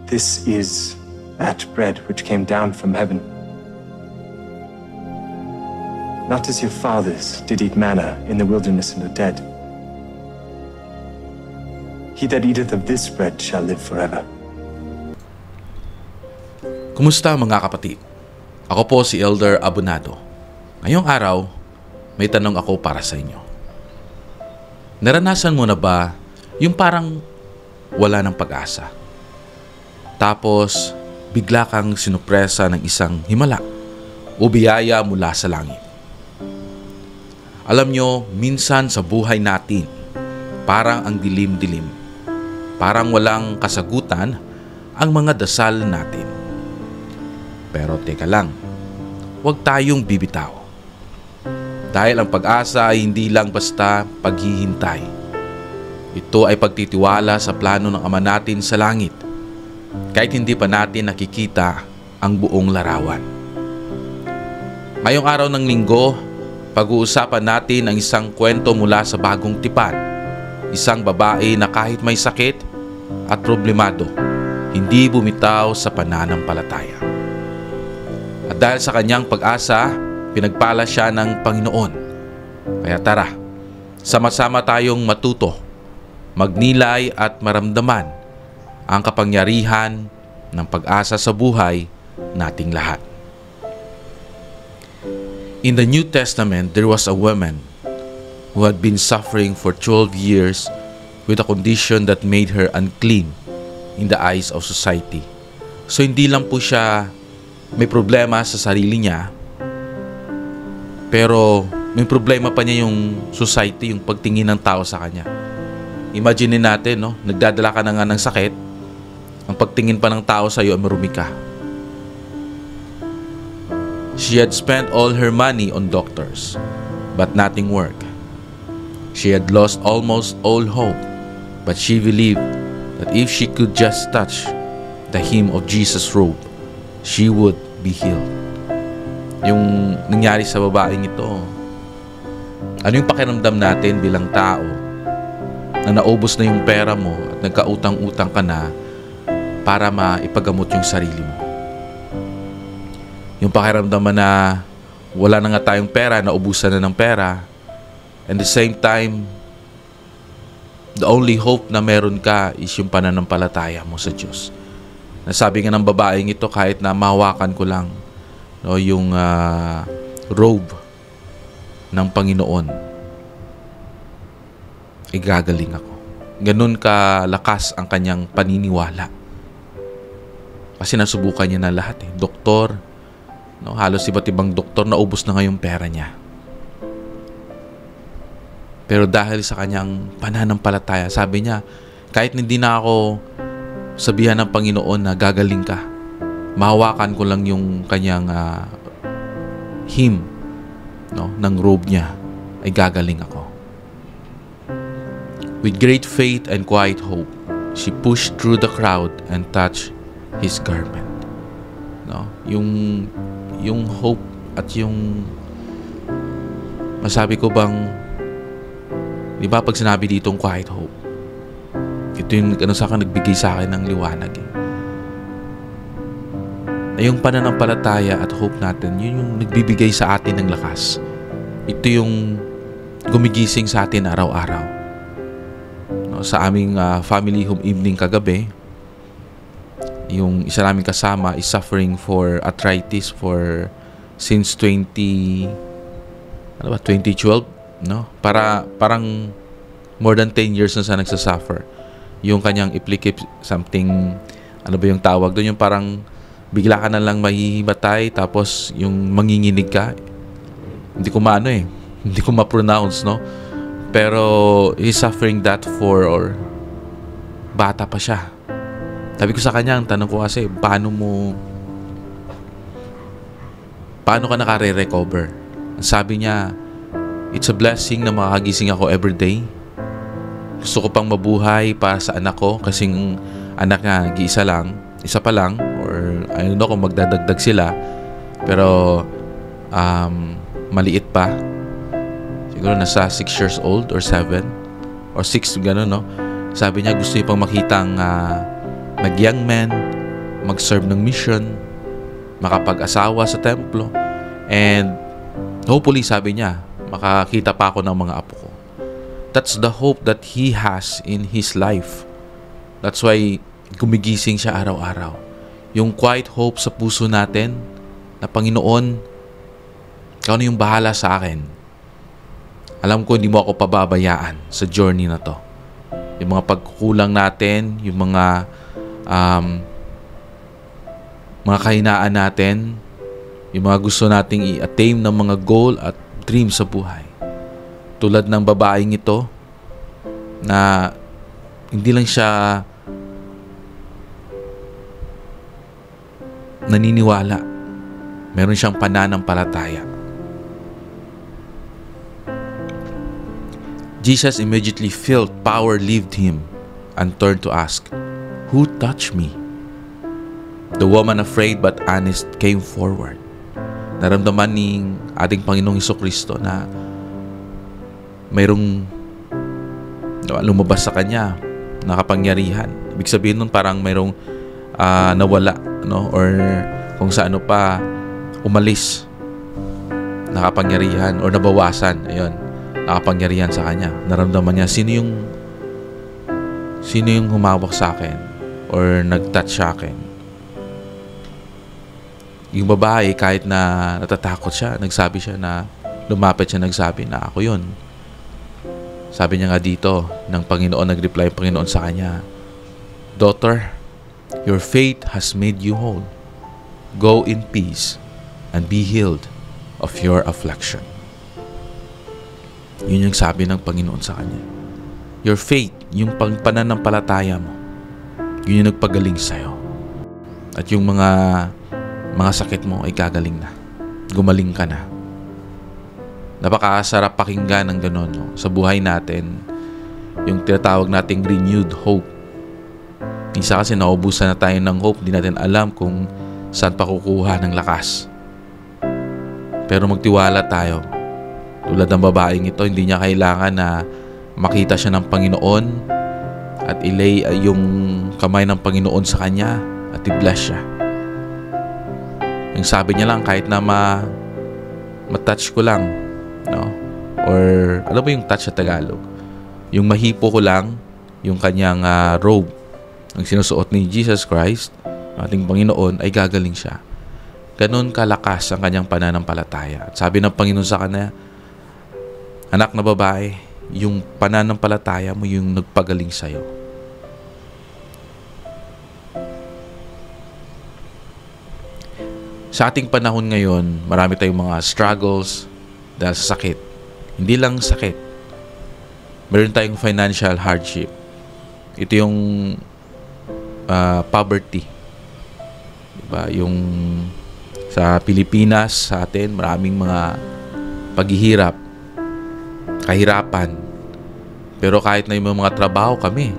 This is that bread which came down from heaven. Not as your fathers did eat manna in the wilderness and are dead. He that eateth of this bread shall live forever. Kumusta mga kapatid? Ako po si Elder Abonado. Ngayong araw, may tanong ako para sa inyo. Naranasan mo na ba yung parang wala ng pag-asa? Tapos, bigla kang sinupresa ng isang himala o biyaya mula sa langit. Alam nyo, minsan sa buhay natin, parang ang dilim-dilim. Parang walang kasagutan ang mga dasal natin. Pero teka lang, huwag tayong bibitaw. Dahil ang pag-asa ay hindi lang basta paghihintay. Ito ay pagtitiwala sa plano ng Ama natin sa langit, kahit hindi pa natin nakikita ang buong larawan. Ngayong araw ng linggo, pag-uusapan natin ang isang kwento mula sa Bagong Tipan. Isang babae na kahit may sakit at problemado, hindi bumitaw sa pananampalataya. At dahil sa kanyang pag-asa, pinagpala siya ng Panginoon. Kaya tara, sama-sama tayong matuto, magnilay at maramdaman ang kapangyarihan ng pag-asa sa buhay nating lahat. In the New Testament, there was a woman who had been suffering for 12 years with a condition that made her unclean in the eyes of society. So hindi lang po siya may problema sa sarili niya, pero may problema pa niya yung society, yung pagtingin ng tao sa kanya. Imagine natin, no? Nagdadala ka na nga ng sakit, ang pagtingin pa ng tao sa iyo ay marumi ka. She had spent all her money on doctors, but nothing worked. She had lost almost all hope, but she believed that if she could just touch the hem of Jesus' robe, she would be healed. Yung nangyari sa babaeng ito, ano yung pakiramdam natin bilang tao na naubos na yung pera mo at nagkautang-utang ka na para maipagamot yung sarili mo? Yung pakiramdam na wala na nga tayong pera, naubusan na ng pera, and the same time, the only hope na meron ka is yung pananampalataya mo sa Diyos. Nasabi nga ng babaeng ito, kahit na mahawakan ko lang, no, yung robe ng Panginoon, igagaling ako. Ganun kalakas ang kanyang paniniwala. Kasi nasubukan niya na lahat eh. Doktor, no, halos iba't ibang doktor, naubos na nga yung pera niya. Pero dahil sa kanyang pananampalataya, sabi niya, kahit hindi na ako sabihan ng Panginoon na gagaling ka, mahawakan ko lang yung kanyang hem, no, ng robe niya, ay gagaling ako. With great faith and quiet hope, she pushed through the crowd and touched his garment. No, yung hope at yung masabi ko bang, di ba pag sinabi ditong quiet hope, ito yung sa akin, nagbigay sa akin ng liwanag eh. Na yung pananampalataya at hope natin, yun yung nagbibigay sa atin ng lakas. Ito yung gumigising sa atin araw-araw. No, sa aming family home evening kagabi, yung isa naming kasama is suffering for arthritis since 2012, no? Parang more than 10 years na siya nagsasuffer. Yung kanyang iplikip something, ano ba yung tawag doon? Yung parang bigla ka na lang mahihimatay, tapos yung manginginig ka. Hindi ko hindi ko ma-pronounce, no? Pero he's suffering that or bata pa siya. Sabi ko sa kanya, ang tanong ko kasi, paano ka nakare-recover? Sabi niya, it's a blessing na makakagising ako everyday. Gusto ko pang mabuhay para sa anak ko, kasing anak nga, isa pa lang, or I don't know kung magdadagdag sila, pero maliit pa. Siguro nasa 6 years old or 7 or 6, gano'n, no? Sabi niya gusto niya pang makitang mag-young man, mag-serve ng mission, makapag-asawa sa templo, and hopefully, sabi niya, makakita pa ako ng mga apo ko. That's the hope that he has in his life. That's why gumigising siya araw-araw. Yung quiet hope sa puso natin na Panginoon, ikaw na yung bahala sa akin. Alam ko hindi mo ako pababayaan sa journey na to. Yung mga pagkukulang natin, yung mga kahinaan natin, yung mga gusto nating i-attain ng mga goal at dream sa buhay. Tulad ng babaeng ito na hindi lang siya naniniwala, meron siyang pananampalataya. Jesus immediately felt power leave him and turned to ask, "Who touched me?" The woman, afraid but honest, came forward. Naramdaman ni ating Panginoong Hesukristo na mayroong lumabas sa kanya na kapangyarihan. Ibig sabihin nun parang mayroong nawala, no? Or kung sa ano pa, umalis na kapangyarihan or nabawasan, ayun, nakapangyarihan sa kanya. Naramdaman niya, sino yung humawak sa akin or nag-touch sa akin. Yung babae, kahit na natatakot siya, nagsabi siya na, lumapit siya, nagsabi na ako yun. Sabi niya nga dito, ng Panginoon, nag-reply ang Panginoon sa kanya, "Daughter, your faith has made you whole. Go in peace and be healed of your affliction." Yun yung sabi ng Panginoon sa kanya. Your faith, yung pananampalataya mo, yun yung nagpagaling sa'yo. At yung mga sakit mo ay gagaling na. Gumaling ka na. Napakasarap pakinggan ng gano'n, no? Sa buhay natin, yung tinatawag nating renewed hope. Minsan kasi naubusan na tayo ng hope, hindi natin alam kung saan pa kukuha ng lakas. Pero magtiwala tayo. Tulad ng babaeng ito, hindi niya kailangan na makita siya ng Panginoon at ilay yung kamay ng Panginoon sa kanya at i-bless siya. Yung sabi niya lang, kahit na matouch ko lang, no? Or ano ba yung touch sa Tagalog? Yung mahipo ko lang yung kanyang robe, ang sinusuot ni Jesus Christ, ating Panginoon, ay gagaling siya. Ganon kalakas ang kanyang pananampalataya. At sabi ng Panginoon sa kanya, anak na babae, yung pananampalataya mo yung nagpagaling sa'yo. Sa ating panahon ngayon, marami tayong mga struggles dahil sa sakit. Hindi lang sakit. Meron tayong financial hardship. Ito yung poverty. Diba? Yung sa Pilipinas, sa atin, maraming mga paghihirap, kahirapan. Pero kahit na yung mga trabaho kami,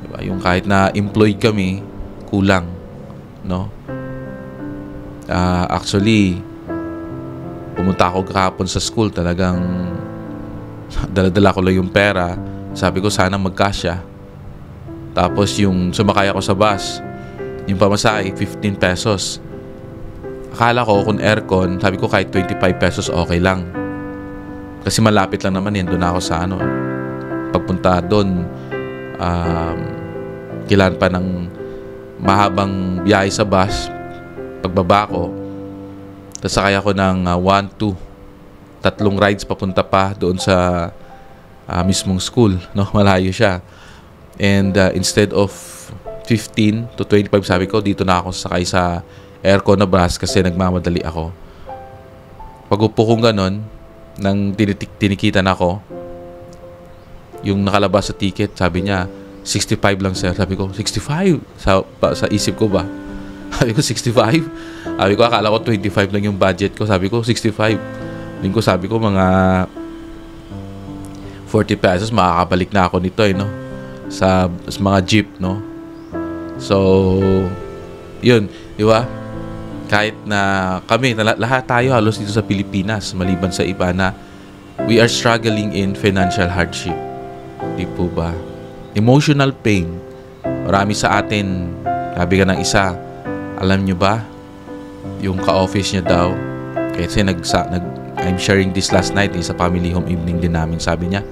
diba? Yung kahit na employed kami, kulang, no? Actually, pumunta ako kahapon sa school, talagang dala-dala ko lang yung pera. Sabi ko sana magkasya. Tapos yung sumakay ako sa bus, yung pamasahe, 15 pesos. Akala ko kung aircon, sabi ko kahit 25 pesos okay lang. Kasi malapit lang naman yan, doon ako sa pagpunta doon, kailangan pa ng mahabang biyahe sa bus. Pagbaba ko, tapos sakay ako ng 3 rides papunta pa doon sa mismong school, no? Malayo siya. And instead of 15 to 25, sabi ko, dito na ako sakay sa aircon na bus kasi nagmamadali ako. Pag-upo kong ganon, nang tinikitan ako, yung nakalabas sa ticket, sabi niya, 65 lang sir. Sabi ko, 65? Sa isip ko ba? Sabi ko, 65? Sabi ko, akala ko 25 lang yung budget ko. Sabi ko, 65. Lingko, sabi ko, mga 40 pesos, makakabalik na ako nito, no? Sa mga jeep, no? So, yun, di ba? Kahit na kami, lahat tayo halos dito sa Pilipinas, maliban sa iba na we are struggling in financial hardship. Di po ba? Emotional pain. Marami sa atin, sabi ka ng isa, alam nyo ba, yung ka-office niya daw, kasi I'm sharing this last night sa family home evening din namin, sabi niya,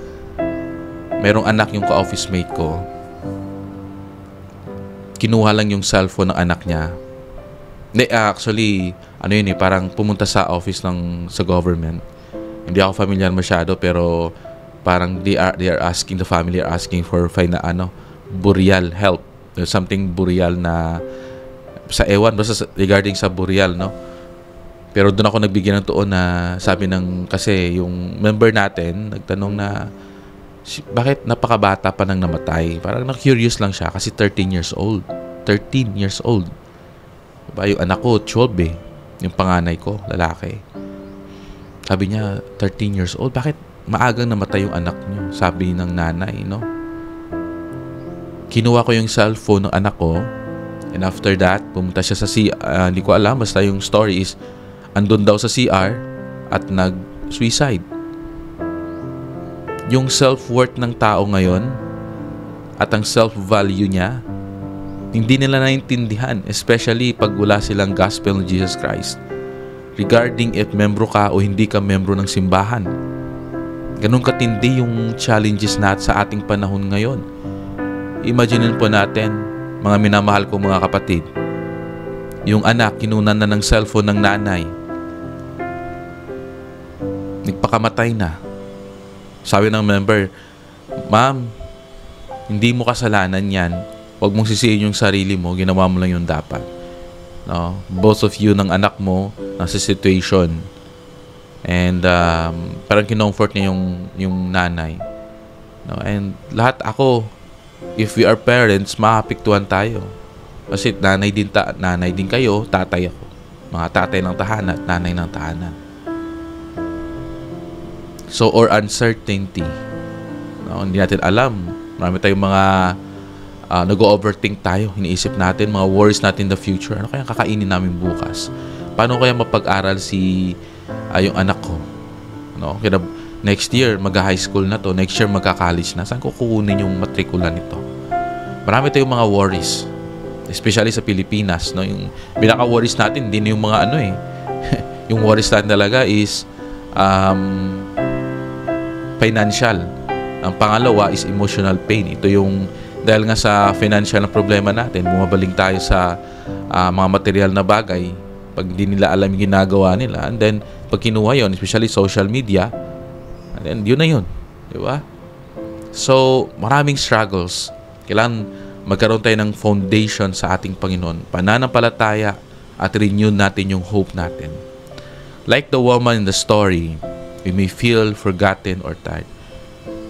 merong anak yung ka-office mate ko, kinuha lang yung cellphone ng anak niya. Actually, parang pumunta sa office sa government. Hindi ako familiar masyado, pero parang the family are asking for burial help. There's something burial na sa ewan, basta regarding sa burial, no? Pero doon ako nagbigyan ng tuon na sabi kasi yung member natin, nagtanong na, bakit napakabata pa nang namatay? Parang na-curious lang siya kasi 13 years old. 13 years old. Diba? Yung anak ko, 12 eh. Yung panganay ko, lalaki. Sabi niya, 13 years old. Bakit maagang namatay yung anak niyo? Sabi ng nanay, no? Kinuha ko yung cellphone ng anak ko. And after that, pumunta siya sa CR. Hindi ko alam. Basta yung story is, andun daw sa CR at nag-suicide. Yung self-worth ng tao ngayon at ang self-value niya, hindi nila naintindihan, especially pag wala silang gospel ng Jesus Christ regarding if membro ka o hindi ka membro ng simbahan. Ganun katindi yung challenges sa ating panahon ngayon. Imaginin po natin, mga minamahal kong mga kapatid, yung anak, kinunan na ng cellphone ng nanay, nagpakamatay na. Sabi ng member, ma'am, hindi mo kasalanan yan. Huwag mong sisihin yung sarili mo. Ginawa mo lang yung dapat. No? Both of you ng anak mo nasa situation. And parang kinomfort niya yung nanay. No? And lahat if we are parents, maapektuhan tayo. Kasi nanay din kayo, tatay ako. Mga tatay ng tahanan at nanay ng tahanan. So, or uncertainty. No, hindi natin alam. Marami tayong mga nag-overthink tayo. Iniisip natin, mga worries natin in the future. Ano kaya kakainin namin bukas? Paano kaya mapag-aral yung anak ko? No? Kaya next year, mag-high school na to. Next year, magka-college na. Saan ko kukunin yung matrikula nito? Marami tayong mga worries. Especially sa Pilipinas. No? Yung pinaka-worries natin, hindi yung mga yung worries natin talaga is financial. Ang pangalawa is emotional pain. Ito yung dahil nga sa financial na problema natin, bumabaling tayo sa mga material na bagay pag di nila alam yung ginagawa nila. And then, pag kinuha yun, especially social media, and then, yun na yun. Diba? So, maraming struggles. Kailangan magkaroon tayo ng foundation sa ating Panginoon. Pananampalataya at renew natin yung hope natin. Like the woman in the story, we may feel forgotten or tired.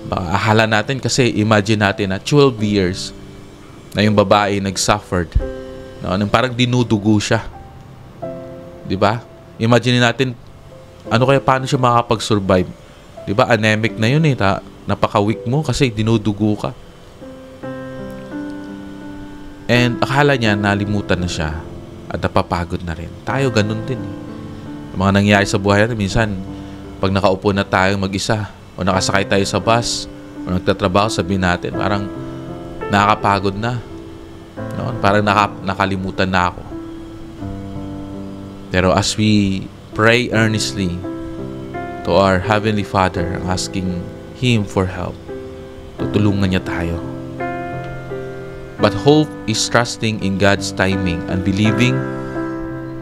Akala natin kasi imagine natin na 12 years na yung babae nag-suffered. No? Parang dinudugo siya. Diba? Imagine natin paano siya makakapag-survive. Diba? Anemic na yun eh. Napaka-weak mo kasi dinudugo ka. And akala niya nalimutan na siya at napapagod na rin. Tayo ganun din eh. Yung mga nangyayari sa buhay natin, minsan pag nakaupo na tayo mag-isa o nakasakay tayo sa bus o nagtatrabaho, sabihin natin parang nakakapagod na, no? Parang nakalimutan na ako. Pero as we pray earnestly to our Heavenly Father, asking Him for help, tutulungan niya tayo. But hope is trusting in God's timing and believing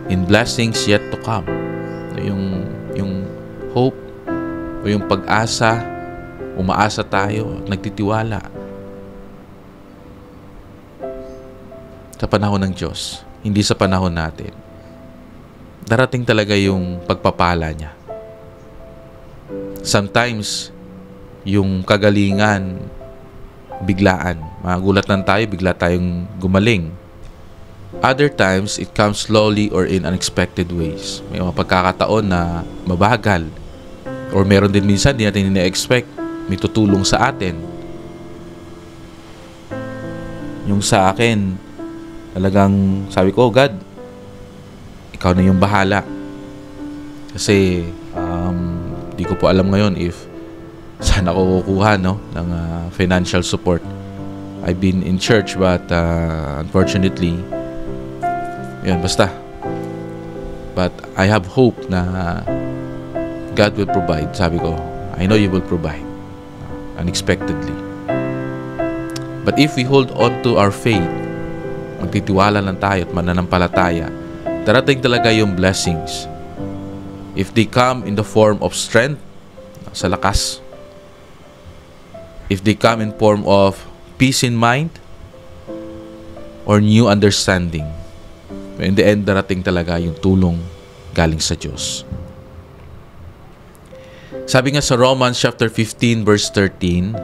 in blessings yet to come. Yung hope o yung pag-asa, umaasa tayo, nagtitiwala sa panahon ng Diyos, hindi sa panahon natin. Darating talaga yung pagpapala niya. Sometimes, yung kagalingan, biglaan. Magulat lang tayo, bigla tayong gumaling. Other times, it comes slowly or in unexpected ways. May mga pagkakataon na mabagal. Or meron din minsan, di natin ina-expect, may tutulong sa atin. Yung sa akin, talagang sabi ko, God, ikaw na yung bahala. Kasi, di ko po alam ngayon if saan ako kukuha ng financial support. I've been in church, but unfortunately, yun, basta. But I have hope na God will provide. Sabi ko, I know you will provide unexpectedly. But if we hold on to our faith, magtitiwala lang tayo at mananampalataya, darating talaga yung blessings. If they come in the form of strength, sa lakas. If they come in form of peace in mind or new understanding, in the end, darating talaga yung tulong galing sa Diyos. Sabi nga sa Romans chapter 15 verse 13,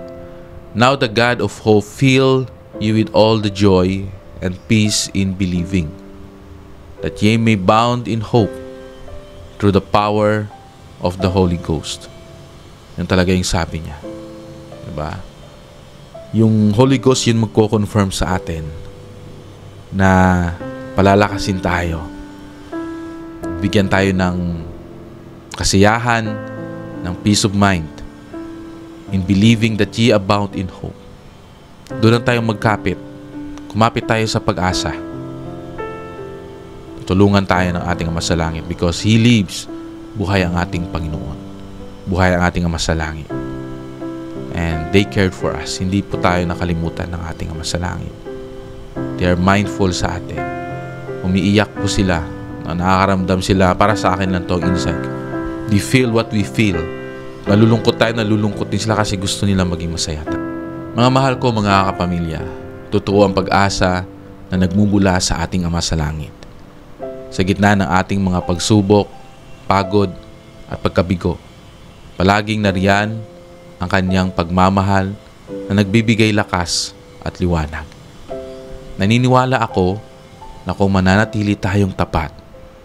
"Now the God of hope fill you with all the joy and peace in believing, that ye may abound in hope through the power of the Holy Ghost." Yun talaga yung sabi niya. Diba? Yung Holy Ghost yun magko-confirm sa atin na palalakasin tayo. Bigyan tayo ng kasiyahan, ng peace of mind in believing that ye abound in hope. Doon lang tayo magkapit. Kumapit tayo sa pag-asa. Tulungan tayo ng ating Ama sa Langit because He lives. Buhay ang ating Panginoon. Buhay ang ating Ama sa Langit. And they cared for us. Hindi po tayo nakalimutan ng ating Ama sa Langit. They are mindful sa atin. Umiiyak po sila. Nakakaramdam sila. Para sa akin lang to ang insight. They feel what we feel. Nalulungkot tayo, nalulungkot din sila kasi gusto nila maging masaya. Mga mahal ko, mga kapamilya, totoo ang pag-asa na nagmumula sa ating Ama sa Langit. Sa gitna ng ating mga pagsubok, pagod, at pagkabigo, palaging nariyan ang kanyang pagmamahal na nagbibigay lakas at liwanag. Naniniwala ako na kung mananatili tayong tapat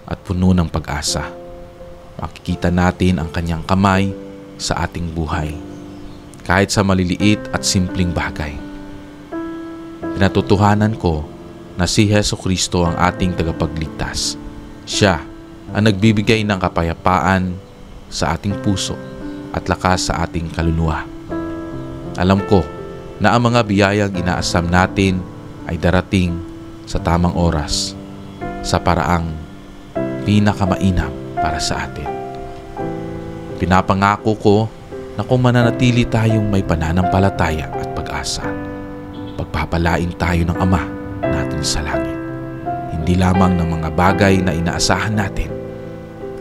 at puno ng pag-asa, makikita natin ang kanyang kamay sa ating buhay, kahit sa maliliit at simpleng bagay. Pinatutuhanan ko na si Jesucristo ang ating tagapagligtas. Siya ang nagbibigay ng kapayapaan sa ating puso at lakas sa ating kaluluwa. Alam ko na ang mga biyayang inaasam natin ay darating sa tamang oras, sa paraang pinakamainam para sa atin. Pinapangako ko na kung mananatili tayong may pananampalataya at pag-asa, pagpapalain tayo ng Ama natin sa langit. Hindi lamang ng mga bagay na inaasahan natin,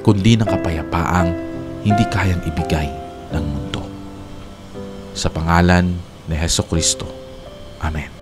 kundi ng kapayapaang hindi kayang ibigay ng mundo. Sa pangalan ni Jesucristo. Amen.